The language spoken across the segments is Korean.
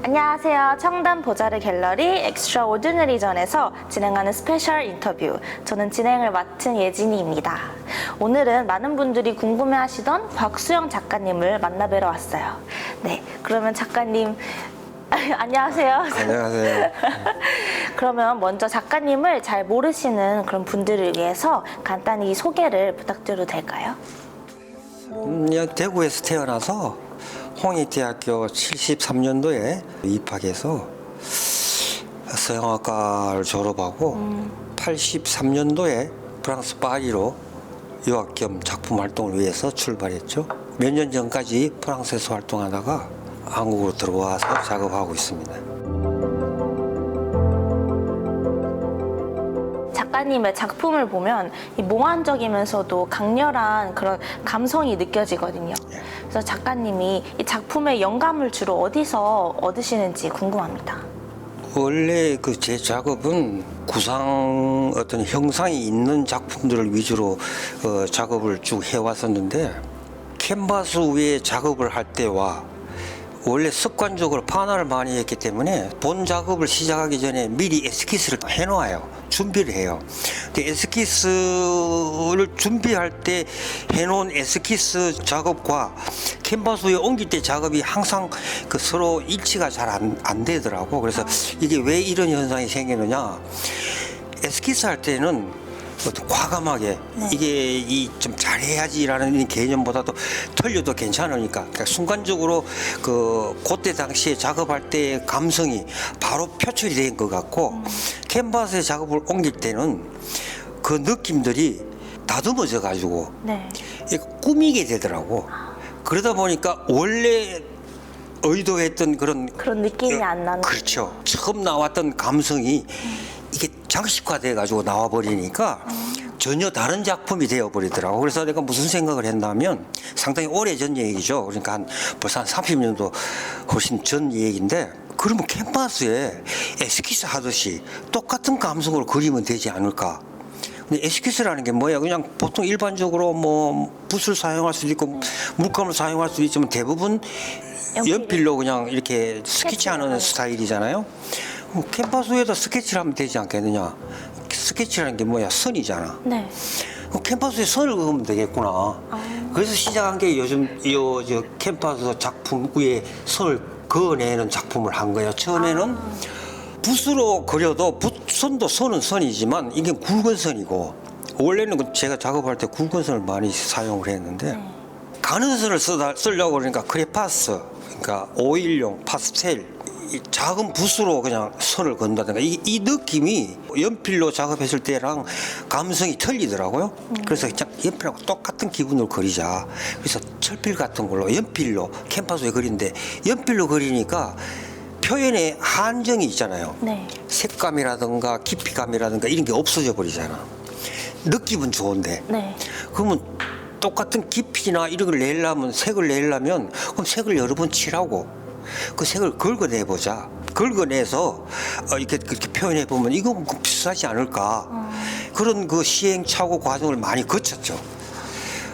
안녕하세요. 청담 보자르 갤러리 엑스트라오디너리전에서 진행하는 스페셜 인터뷰. 저는 진행을 맡은 예진이입니다. 오늘은 많은 분들이 궁금해하시던 곽수영 작가님을 만나뵈러 왔어요. 네, 그러면 작가님 안녕하세요. 안녕하세요. 그러면 먼저 작가님을 잘 모르시는 그런 분들을 위해서 간단히 소개를 부탁드려도 될까요? 대구에서 태어나서 홍익대학교 73년도에 입학해서 서양학과를 졸업하고 83년도에 프랑스 파리로 유학 겸 작품 활동을 위해서 출발했죠. 몇 년 전까지 프랑스에서 활동하다가 한국으로 들어와서 작업하고 있습니다. 작가님의 작품을 보면 이 몽환적이면서도 강렬한 그런 감성이 느껴지거든요. 그래서 작가님이 이 작품의 영감을 주로 어디서 얻으시는지 궁금합니다. 원래 제 작업은 구상 어떤 형상이 있는 작품들을 위주로 작업을 쭉 해왔었는데 캔버스 위에 작업을 할 때와 원래 습관적으로 판화를 많이 했기 때문에 본 작업을 시작하기 전에 미리 에스키스를 해놓아요. 준비를 해요. 근데 에스키스를 준비할 때 해놓은 에스키스 작업과 캔버스 위에 옮길 때 작업이 항상 서로 일치가 잘 안 되더라고. 그래서 이게 왜 이런 현상이 생기느냐. 에스키스 할 때는 어떤 과감하게 이게 좀 잘해야지라는 개념보다도 틀려도 괜찮으니까 그러니까 순간적으로 그때 당시에 작업할 때의 감성이 바로 표출이 된 것 같고 캔버스에 작업을 옮길 때는 그 느낌들이 다듬어져 가지고 꾸미게 되더라고. 그러다 보니까 원래 의도했던 그런 느낌이 안 나는. 그렇죠. 처음 나왔던 감성이 이게 장식화돼 가지고 나와 버리니까 전혀 다른 작품이 되어 버리더라고. 그래서 내가 무슨 생각을 했냐면 상당히 오래전 얘기죠. 그러니까 벌써 한 30년도 훨씬 전 얘기인데 그러면 캔버스에 에스키스 하듯이 똑같은 감성으로 그리면 되지 않을까. 근데 에스키스라는 게 뭐야? 그냥 보통 일반적으로 뭐 붓을 사용할 수도 있고 물감을 사용할 수도 있지만 대부분 연필로 그냥 이렇게 스케치하는 스타일이잖아요. 캔버스 위에다 스케치를 하면 되지 않겠느냐. 스케치라는 게 뭐야? 선이잖아. 네. 캔버스에 선을 그으면 되겠구나. 그래서 시작한 게 요즘 저 캔버스 작품 위에 선을 그어내는 작품을 한 거예요. 처음에는 붓으로 그려도 선도 선은 선이지만 이게 굵은 선이고 원래는 제가 작업할 때 굵은 선을 많이 사용을 했는데 가는 선을 쓰려고 그러니까 크레파스, 그러니까 오일용 파스텔 이 작은 붓으로 그냥 선을 건다든가 이 느낌이 연필로 작업했을 때랑 감성이 틀리더라고요. 그래서 연필하고 똑같은 기분으로 그리자. 그래서 철필 같은 걸로 연필로 캔버스에 그리는데 연필로 그리니까 표현에 한정이 있잖아요. 색감이라든가 깊이감이라든가 이런 게 없어져 버리잖아. 느낌은 좋은데. 그러면 똑같은 깊이나 이런 걸 내려면 색을 내려면 그럼 색을 여러 번 칠하고 그 색을 긁어내보자. 긁어내서 이렇게 그렇게 표현해보면 이거 비슷하지 않을까. 그런 시행착오 과정을 많이 거쳤죠.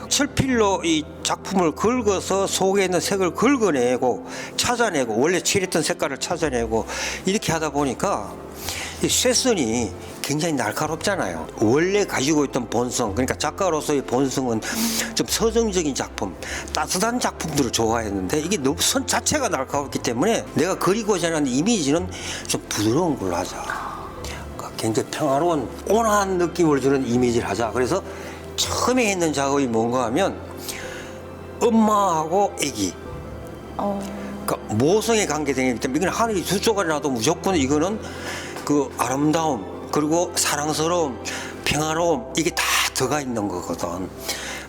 철필로 이 작품을 긁어서 속에 있는 색을 긁어내고 찾아내고 원래 칠했던 색깔을 찾아내고 이렇게 하다 보니까 이 쇠선이 굉장히 날카롭잖아요. 원래 가지고 있던 본성, 그러니까 작가로서의 본성은 좀 서정적인 작품, 따뜻한 작품들을 좋아했는데 이게 너무 선 자체가 날카롭기 때문에 내가 그리고자 하는 이미지는 좀 부드러운 걸로 하자. 그러니까 굉장히 평화로운 온화한 느낌을 주는 이미지를 하자. 그래서 처음에 했는 작업이 뭔가 하면 엄마하고 아기. 그러니까 모성에 관계되기 때문에 이건 하늘이 두 쪽에 놔도 무조건 이거는 아름다움 그리고 사랑스러움, 평화로움 이게 다 들어가 있는 거거든.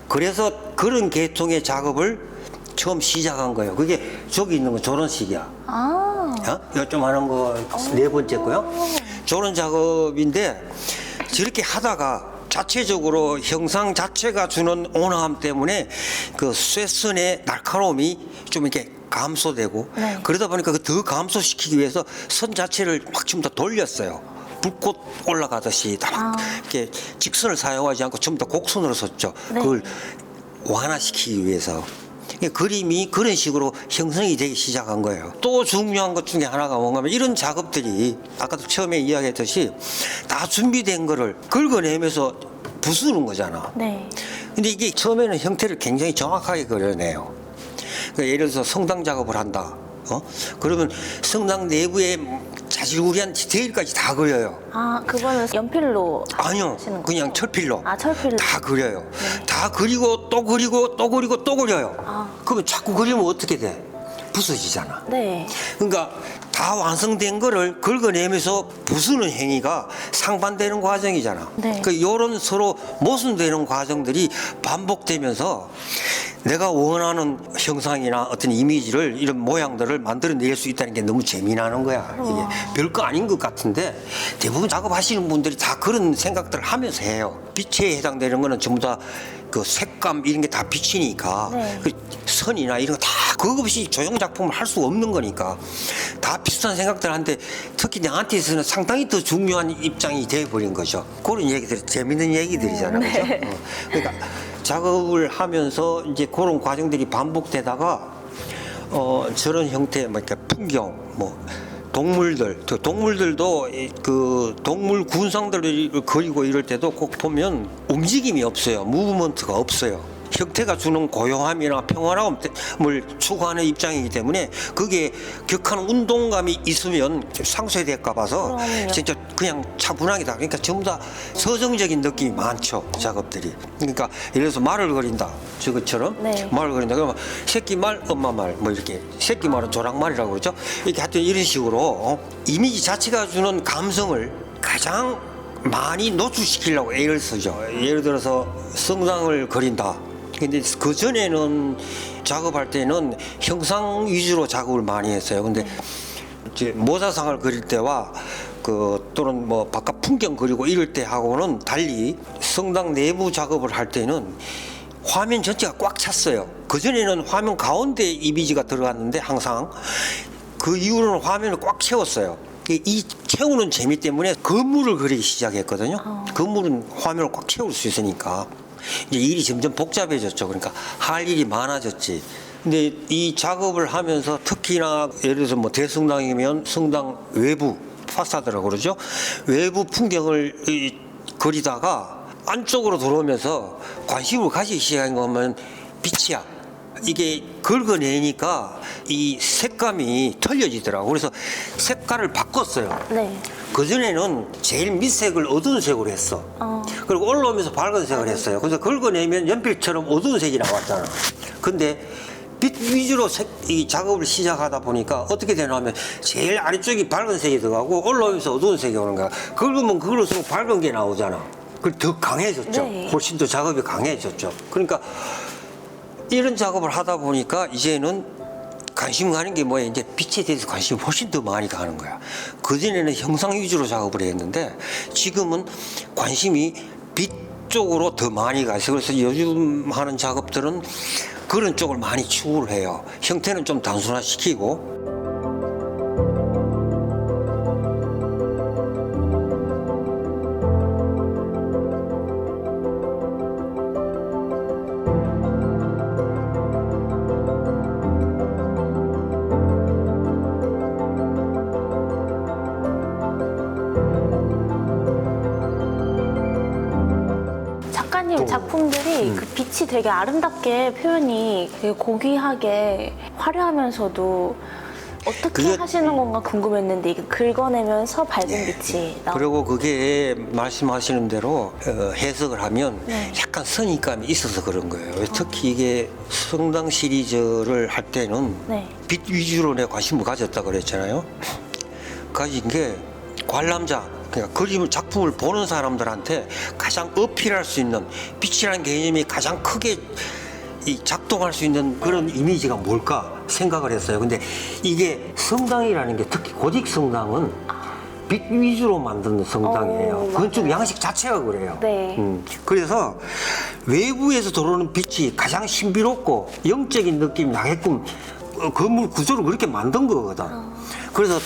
그래서 그런 계통의 작업을 처음 시작한 거예요. 그게 저기 있는 건 저런 식이야. 이거 좀 하는 거 네 번째 거요. 저런 작업인데 저렇게 하다가 자체적으로 형상 자체가 주는 온화함 때문에 쇠선의 날카로움이 좀 이렇게 감소되고 그러다 보니까 더 감소시키기 위해서 선 자체를 확 좀 더 돌렸어요. 불꽃 올라가듯이 이렇게 직선을 사용하지 않고 전부 다 곡선으로 섰죠. 그걸 완화시키기 위해서. 이 그림이 그런 식으로 형성이 되기 시작한 거예요. 또 중요한 것 중에 하나가 뭔가면 이런 작업들이 아까도 처음에 이야기했듯이 다 준비된 거를 긁어내면서 부수는 거잖아. 네. 근데 이게 처음에는 형태를 굉장히 정확하게 그려내요. 그러니까 예를 들어서 성당 작업을 한다. 그러면 성당 내부에 자질구레한 디테일까지 다 그려요. 아, 그거는 연필로 아니요, 하시는 그냥 거죠? 철필로. 아, 철필로. 다 그려요. 네. 다 그리고 또 그리고 또 그리고 또 그려요. 아. 그러면 자꾸 그리면 어떻게 돼? 부서지잖아. 네. 그러니까 다 완성된 거를 긁어내면서 부수는 행위가 상반되는 과정이잖아. 네. 그 요런 서로 모순되는 과정들이 반복되면서 내가 원하는 형상이나 어떤 이미지를 이런 모양들을 만들어낼 수 있다는 게 너무 재미나는 거야. 이게 별거 아닌 것 같은데 대부분 작업하시는 분들이 다 그런 생각들을 하면서 해요. 빛에 해당되는 거는 전부 다 그 색감 이런 게 다 빛이니까 네. 그 선이나 이런 거 다 그거 없이 조형 작품을 할 수 없는 거니까 다 비슷한 생각들 하는데 특히 나한테 있어서는 상당히 더 중요한 입장이 돼버린 거죠. 그런 얘기들 재밌는 얘기들이잖아요. 네. 그죠? 그러니까 작업을 하면서 이제 그런 과정들이 반복되다가 저런 형태 뭐 이렇게 풍경 뭐 동물들, 또 동물들도 그 동물 군상들을 그리고 이럴 때도 꼭 보면 움직임이 없어요. 무브먼트가 없어요. 형태가 주는 고요함이나 평화로움을 추구하는 입장이기 때문에 그게 격한 운동감이 있으면 상쇄될까 봐서 그럼요. 진짜 그냥 차분하게다. 그러니까 전부 다 서정적인 느낌이 많죠, 작업들이. 그러니까 예를 들어서 말을 그린다, 저것처럼 네. 말을 그린다. 그러면 새끼 말, 엄마 말, 뭐 이렇게 새끼 말은 조랑말이라고 그러죠. 이렇게 하여튼 이런 식으로 이미지 자체가 주는 감성을 가장 많이 노출시키려고 애를 쓰죠. 예를 들어서 성당을 그린다. 근데 그 전에는 작업할 때는 형상 위주로 작업을 많이 했어요. 근데 이제 모사상을 그릴 때와 그 또는 뭐 바깥 풍경 그리고 이럴 때 하고는 달리 성당 내부 작업을 할 때는 화면 전체가 꽉 찼어요. 그 전에는 화면 가운데 이미지가 들어갔는데 항상 그 이후로는 화면을 꽉 채웠어요. 이 채우는 재미 때문에 건물을 그리기 시작했거든요. 건물은 화면을 꽉 채울 수 있으니까 이제 일이 점점 복잡해졌죠. 그러니까 할 일이 많아졌지. 근데 이 작업을 하면서 특히나 예를 들어서 뭐 대성당이면 성당 외부 파사드라고 그러죠. 외부 풍경을 그리다가 안쪽으로 들어오면서 관심을 가지기 시작한 거면 빛이야. 이게 긁어내니까 이 색감이 틀려지더라고. 그래서 색깔을 바꿨어요. 네. 그전에는 제일 밑색을 어두운 색으로 했어. 그리고 올라오면서 밝은 색을 했어요. 그래서 긁어내면 연필처럼 어두운 색이 나왔잖아. 근데 빛 위주로 이 작업을 시작하다 보니까 어떻게 되냐면 제일 아래쪽이 밝은 색이 들어가고 올라오면서 어두운 색이 오는 거야. 긁으면 그럴수록 밝은 게 나오잖아. 그럼 더 강해졌죠. 네. 훨씬 더 작업이 강해졌죠. 그러니까 이런 작업을 하다 보니까 이제는 관심 가는 게 뭐야? 이제 빛에 대해서 관심이 훨씬 더 많이 가는 거야. 그전에는 형상 위주로 작업을 했는데 지금은 관심이 빛 쪽으로 더 많이 가 있어요. 그래서 요즘 하는 작업들은 그런 쪽을 많이 추구를 해요. 형태는 좀 단순화시키고. 작가님 작품들이 그 빛이 되게 아름답게 표현이 되게 고귀하게 화려하면서도 어떻게 그게- 하시는 건가 궁금했는데 이게 긁어내면서 밝은 빛이 나오고 그리고 그게 말씀하시는 대로 해석을 하면 네. 약간 선입감이 있어서 그런 거예요. 특히 이게 성당 시리즈를 할 때는 네. 빛 위주로 내 관심을 가졌다 그랬잖아요. 가진 게 관람자, 그러니까 그림을 작품을 보는 사람들한테 가장 어필할 수 있는 빛이라는 개념이 가장 크게 이 작동할 수 있는 그런 이미지가 뭘까 생각을 했어요. 근데 이게 성당이라는 게 특히 고딕 성당은 빛 위주로 만드는 성당이에요. 건축 맞아요. 양식 자체가 그래요. 네. 그래서 외부에서 들어오는 빛이 가장 신비롭고 영적인 느낌이 나게끔 건물 구조를 그렇게 만든 거거든. 그래서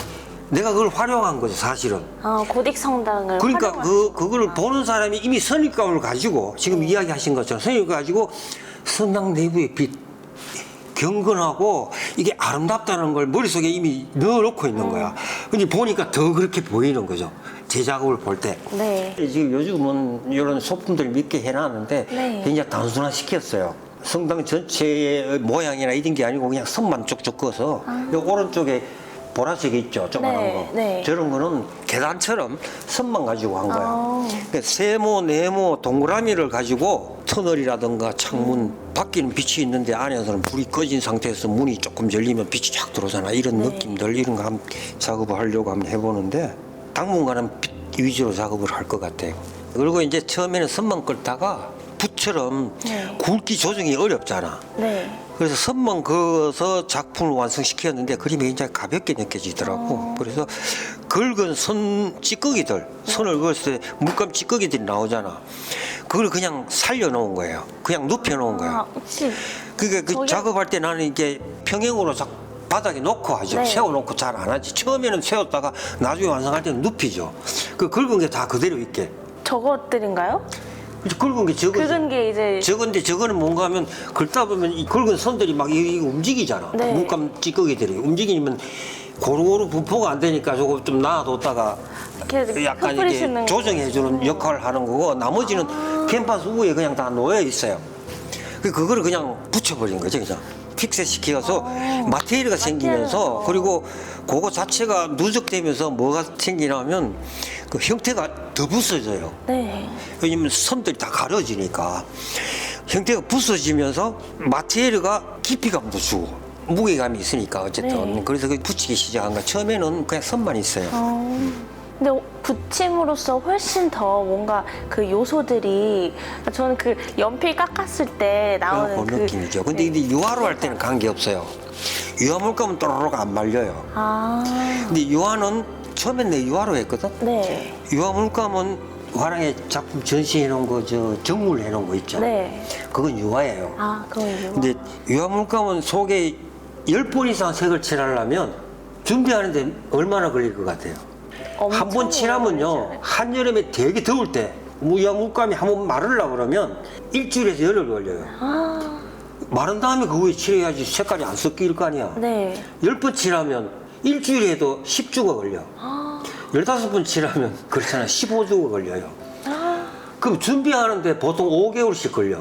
내가 그걸 활용한 거죠, 사실은. 고딕 성당을 그러니까 활용하시는 그거를 거구나. 보는 사람이 이미 선입감을 가지고 지금 이야기하신 것처럼 선입감을 가지고 성당 내부의 빛 경건하고 이게 아름답다는 걸 머릿속에 이미 넣어놓고 있는 거야. 근데 보니까 더 그렇게 보이는 거죠. 제 작업을 볼 때. 네. 지금 요즘은 이런 소품들 몇 개 해놨는데 네. 굉장히 단순화시켰어요. 성당 전체의 모양이나 이런 게 아니고 그냥 선만 쭉쭉 그어서 요 오른쪽에 보라색이 있죠, 조그만한 네, 거. 네. 저런 거는 계단처럼 선만 가지고 한 거야. 아. 그러니까 세모, 네모, 동그라미를 가지고 터널이라든가 창문 밖에는 빛이 있는데 안에서는 불이 꺼진 상태에서 문이 조금 열리면 빛이 쫙 들어오잖아. 이런 네. 느낌들 이런 거 한번 작업을 하려고 한번 해보는데 당분간은 빛 위주로 작업을 할 것 같아요. 그리고 이제 처음에는 선만 끌다가 붓처럼 네. 굵기 조정이 어렵잖아. 네. 그래서 선만 그어서 작품을 완성시켰는데 그림이 굉장히 가볍게 느껴지더라고. 그래서 굵은 선 찌꺼기들, 선을 그었을 때 물감 찌꺼기들이 나오잖아. 그걸 그냥 살려놓은 거예요. 그냥 눕혀놓은 아, 거예요. 혹시 그러니까 그 저게- 작업할 때 나는 이게 평행으로 바닥에 놓고 하죠. 네. 세워놓고 잘 안 하지. 처음에는 세웠다가 나중에 완성할 때는 눕히죠. 그 굵은 게 다 그대로 있게. 저것들인가요? 굵은 게 적어져. 굵은 게 이제 저건데 저거는 뭔가 하면 긁다 보면 이 굵은 선들이 막 움직이잖아. 네. 물감 찌꺼기들이 움직이면 고루고루 분포가 안 되니까 저거 좀 놔뒀다가 이렇게 약간 이게 흩뿌리시는 조정해주는 역할을 하는 거고 나머지는 캔버스 위에 그냥 다 놓여 있어요. 그거를 그냥 붙여버린 거죠, 그냥. 픽셋 시켜서 마테리얼가 생기면서 그리고 그거 자체가 누적되면서 뭐가 생기냐면 그 형태가 더 부서져요. 네. 왜냐면 선들이 다 가려지니까 형태가 부서지면서 마테리얼가 깊이감도 주고 무게감이 있으니까 어쨌든 네. 그래서 그 붙이기 시작한 거 처음에는 그냥 선만 있어요. 근데 붙임으로써 훨씬 더 뭔가 그 요소들이 저는 그 연필 깎았을 때 나오는 그런 느낌이죠. 근데 네. 유화로 할 때는 관계 없어요. 유화 물감은 또로록 안 말려요. 아, 근데 유화는 처음엔 내 유화로 했거든. 네. 유화 물감은 화랑에 작품 전시해 놓은 거 정물 해 놓은 거 있죠. 네. 그건 유화예요. 아, 그건 근데 유화 물감은 속에 10번 이상 색을 칠하려면 준비하는데 얼마나 걸릴 것 같아요? 한 번 칠하면요, 한여름에 되게 더울 때 유화 물감이 한 번 마르려고 그러면 일주일에서 열흘 걸려요. 아, 마른 다음에 그 위에 칠해야지 색깔이 안 섞일 거 아니야. 네. 10번 칠하면 일주일에도 10주가 걸려. 아, 15번 칠하면 그렇잖아, 15주가 걸려요. 아, 그럼 준비하는데 보통 5개월씩 걸려.